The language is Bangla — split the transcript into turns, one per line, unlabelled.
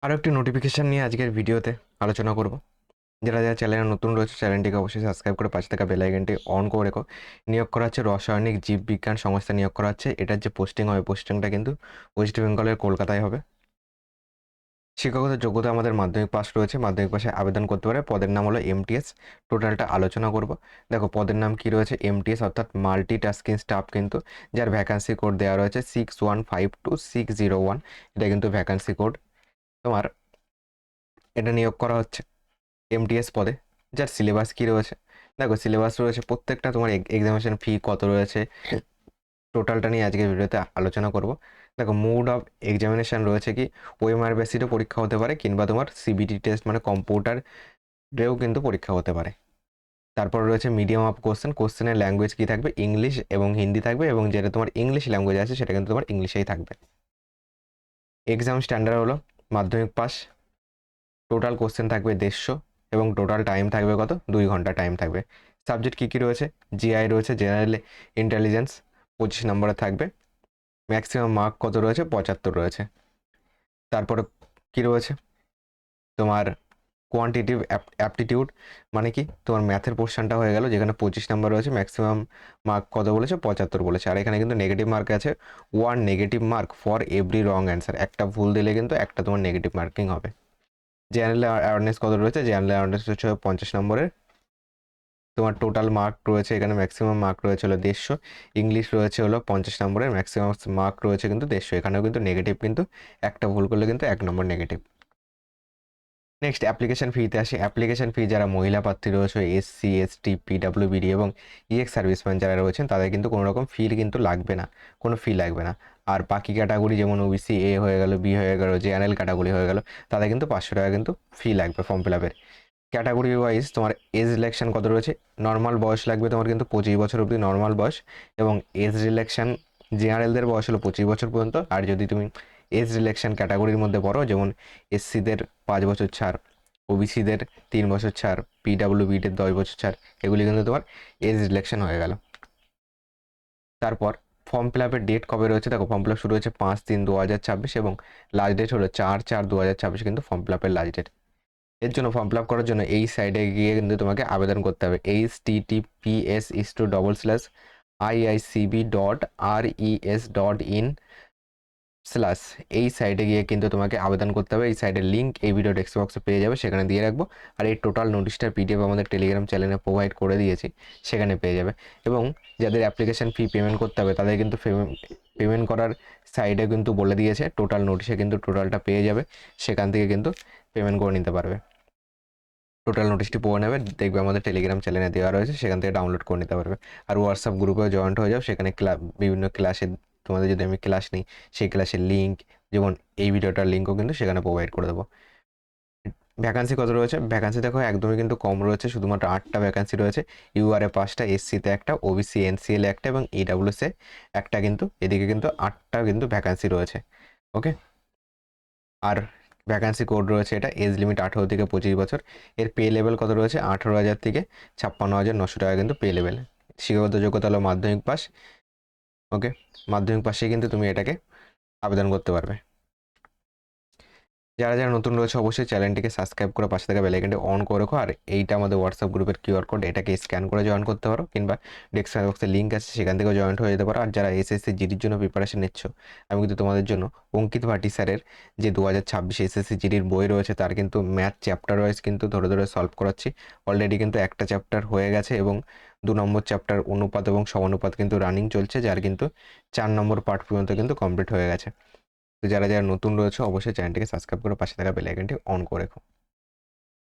আরও একটি নোটিফিকেশান নিয়ে আজকের ভিডিওতে আলোচনা করব। যারা যারা চ্যানেলে নতুন রয়েছে চ্যানেলটিকে অবশ্যই সাবস্ক্রাইব করে পাশে থাকা বেল আইকনটি অন করে রেখো। নিয়োগ করা হচ্ছে রাসায়নিক জীববিজ্ঞান সংস্থা নিয়োগ করা হচ্ছে। এটার যে পোস্টিং হবে পোস্টিংটা কিন্তু ওয়েস্ট বেঙ্গলের কলকাতায় হবে। শিক্ষাগত যোগ্যতা আমাদের মাধ্যমিক পাস রয়েছে, মাধ্যমিক পাশে আবেদন করতে পারে। পদের নাম হলো এমটিএস। টোটালটা আলোচনা করব। দেখো পদের নাম কি রয়েছে, এমটিএস অর্থাৎ মাল্টি টাস্কিং স্টাফ, কিন্তু যার ভ্যাকান্সি কোড দেওয়া রয়েছে 6152-601। এটা কিন্তু ভ্যাকান্সি কোড। তোমার এটা নিয়োগ করা হচ্ছে এমটিএস পদে। যার সিলেবাস কি রয়েছে, দেখো সিলেবাস রয়েছে প্রত্যেকটা, তোমার এক্সামিনেশন ফি কত রয়েছে, টোটালটা নিয়ে আজকে ভিডিওতে আলোচনা করব। দেখো মোড অফ এক্সামিনেশন রয়েছে কি, ওএমআর বেসিসও পরীক্ষা হতে পারে, কিংবা তোমার সিবিটি টেস্ট মানে কম্পিউটারেও কিন্তু পরীক্ষা হতে পারে। তারপর রয়েছে মিডিয়াম অফ কোশ্চেন। কোশ্চেনের ল্যাঙ্গুয়েজ কি থাকবে, ইংলিশ এবং হিন্দি থাকবে, এবং যেটা তোমার ইংলিশ ল্যাঙ্গুয়েজ আছে সেটা কিন্তু তোমার ইংলিশেই থাকবে। এক্সাম স্ট্যান্ডার্ড হলো মাধ্যমিক পাস। টোটাল কোশ্চেন থাকবে 150 এবং টোটাল টাইম থাকবে কত, 2 ঘন্টা টাইম থাকবে। সাবজেক্ট কী কী রয়েছে, জিআই রয়েছে, জেনারেল ইন্টেলিজেন্স 25 নম্বরে থাকবে। ম্যাক্সিমাম মার্ক কত রয়েছে, 75 রয়েছে। তারপরে কি রয়েছে তোমার কোয়ান্টিটিভ অ্যাপটিটিউড, মানে কি তোমার ম্যাথের পোর্শনটা হয়ে গেল, যেখানে 25 নাম্বার রয়েছে, ম্যাক্সিমাম মার্ক কত বলেছে, 75 বলেছে। আর এখানে কিন্তু নেগেটিভ মার্ক আছে, 1 negative mark for every wrong answer. একটা ভুল দিলে কিন্তু একটা তোমার নেগেটিভ মার্কিং হবে। জেনারেল অ্যাওয়ারনেস কত রয়েছে, জেনারেল অ্যাওয়ারনেস হচ্ছে 50 নম্বরের। তোমার টোটাল মার্ক রয়েছে এখানে, ম্যাক্সিমাম মার্ক রয়েছে হলো 150। ইংলিশ রয়েছে হলো 50 নম্বরের, ম্যাক্সিমাম মার্ক রয়েছে কিন্তু 150। এখানেও কিন্তু নেগেটিভ, কিন্তু একটা ভুল করলে কিন্তু 1 নম্বর নেগেটিভ। নেক্সট অ্যাপ্লিকেশন ফিতে আসি। অ্যাপ্লিকেশন ফি যারা মহিলা প্রার্থী রয়েছে, এসসি এসটি পিডাব্লিউবিডি এবং ইএক্স সার্ভিসম্যান যারা রয়েছেন, তাদের কিন্তু কোনো রকম ফি কিন্তু লাগবে না, কোনো ফি লাগবে না। আর বাকি ক্যাটাগরি যেমন ওবিসি এ হয়ে গেল, বি হয়ে গেল, জেনারেল ক্যাটাগরি হয়ে গেল, তাদের কিন্তু 500 টাকা কিন্তু ফি লাগবে ফর্ম ফিল আপের। ক্যাটাগরি ওয়াইজ তোমার এজ রিল্যাকশন কত রয়েছে, নর্মাল বয়স লাগবে তোমার কিন্তু 25 বছর অবধি নর্মাল বয়স, এবং এজ রিল্যাকশন জেনারেলদের বয়স হলো 25 বছর পর্যন্ত। আর যদি তুমি এজ রিল্যাকশন ক্যাটাগরির মধ্যে পড়ো, যেমন এসসিদের 5 বছর ছাড়, ওবিসিদের 3 বছর ছাড়, পিডাব্লিউবিদের 10 বছর ছাড়, এগুলি কিন্তু তোমার এজ রিল্যাকশন হয়ে গেল। তারপর ফর্ম ফিল আপের ডেট কবে রয়েছে, দেখো ফর্ম ফিল আপ শুরু হচ্ছে 5/3/2026 এবং লাস্ট ডেট হলো 4/4/2026 কিন্তু ফর্ম ফিল আপের লাস্ট ডেট। এর জন্য ফর্ম ফিল আপ করার জন্য এই সাইডে গিয়ে কিন্তু তোমাকে আবেদন করতে হবে। https://iicb.res.in/ এই সাইডে গিয়ে কিন্তু তোমাকে আবেদন করতে হবে। এই সাইডের লিঙ্ক এই ভিডিও ডেসক্রিপশন বক্সে পেয়ে যাবে, সেখানে দিয়ে রাখবো। আর এই টোটাল নোটিশটার পিডিএফ আমাদের টেলিগ্রাম চ্যানেলে প্রোভাইড করে দিয়েছি, সেখানে পেয়ে যাবে। এবং যাদের অ্যাপ্লিকেশন ফি পেমেন্ট করতে হবে, তাদের কিন্তু পেমেন্ট করার সাইডে কিন্তু বলে দিয়েছে, টোটাল নোটিশে কিন্তু টোটালটা পেয়ে যাবে, সেখান থেকে কিন্তু পেমেন্ট করে নিতে পারবে। টোটাল নোটিশটি পড়ে নেবে, দেখবে আমাদের টেলিগ্রাম চ্যানেলে দেওয়া রয়েছে, সেখান থেকে ডাউনলোড করে নিতে পারবে। আর হোয়াটসঅ্যাপ গ্রুপেও জয়েন্ট হয়ে যাও, সেখানে বিভিন্ন ক্লাসে তোমাদের যদি আমি ক্লাস নিই, সেই ক্লাসের লিঙ্ক, যেমন এই ভিডিওটার লিঙ্কও কিন্তু সেখানে প্রোভাইড করে দেবো। ভ্যাকান্সি কত রয়েছে, ভ্যাকান্সি দেখো একদমই কিন্তু কম রয়েছে, শুধুমাত্র 8টা ভ্যাকান্সি রয়েছে। ইউআরএ 5টা, এসসিতে 1টা, ওবিসি এনসিএল 1টা এবং ইডাব্লিউএসে 1টা, কিন্তু এদিকে কিন্তু 8টা কিন্তু ভ্যাকান্সি রয়েছে। ওকে, আর ভ্যাকান্সি কোড রয়েছে এটা, এজ লিমিট 18 থেকে 25 বছর। এর পে লেভেল কত রয়েছে, 18,000 থেকে 56,900 টাকা কিন্তু পে লেভেল। শিক্ষাগত যোগ্যতা হলো মাধ্যমিক পাস। ওকে, মাধ্যমিক পাশে কিন্তু তুমি এটাকে আবেদন করতে পারবে। যারা যারা নতুন রয়েছে অবশ্যই চ্যানেলটিকে সাবস্ক্রাইব করে পাশে থাকা বেল আইকনটি অন করে রাখো। আর এইটা আমাদের হোয়াটসঅ্যাপ গ্রুপের কিউআর কোড, এটাকে স্ক্যান করে জয়েন করতে পারো, কিংবা ডেসক্রিপশন বক্সে লিঙ্ক আছে, সেখান থেকেও জয়েন্ট হয়ে যেতে পারো। আর যারা এসএসসি জিডির জন্য প্রিপারেশন নিচ্ছ, আমি কিন্তু তোমাদের জন্য অঙ্কিত ভাটি স্যারের যে 2026 এসএসসি জিডির বই রয়েছে, তার কিন্তু ম্যাথ চ্যাপ্টার ওয়াইজ কিন্তু ধরে ধরে সলভ করাচ্ছি। অলরেডি কিন্তু একটা চ্যাপ্টার হয়ে গেছে, এবং 2 নম্বর চ্যাপ্টার অনুপাত এবং সমানুপাত কিন্তু রানিং চলছে, যার কিন্তু 4 নম্বর পার্ট পর্যন্ত কিন্তু কমপ্লিট হয়ে গেছে। তো যারা যারা নতুন রয়েছে অবশ্যই চ্যানেলটিকে সাবস্ক্রাইব করে পাশে থাকা বেল আইকনটি অন করে রাখো।